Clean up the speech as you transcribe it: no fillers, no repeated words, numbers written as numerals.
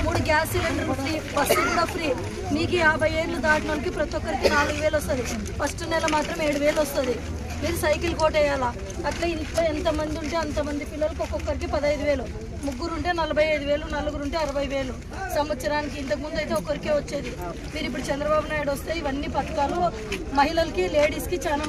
మూడు gas cylinder free, bus కూడా free. మీకు 50 ఏళ్ళు దాటిన వాళ్ళకి ప్రతి ఒక్కరికి 4000 వస్తుంది. ఫస్ట్ నెల మాత్రం 7000 వస్తుంది. మీరు సైకిల్ కోటేయాలా. అట్లా ఇంట్లో ఎంతమంది ఉంటే అంతమంది పిల్లలకి ఒక్కొక్కరికి 15,000, ముగ్గురు ఉంటే 45,000, నలుగురు ఉంటే 60,000 సంవత్సరానికి. ఇంతకుముందు అయితే ఒకరికే వచ్చేది. మీరు ఇప్పుడు చంద్రబాబు నాయుడు వస్తే ఇవన్నీ పథకాలు మహిళలకి, లేడీస్కి చాలా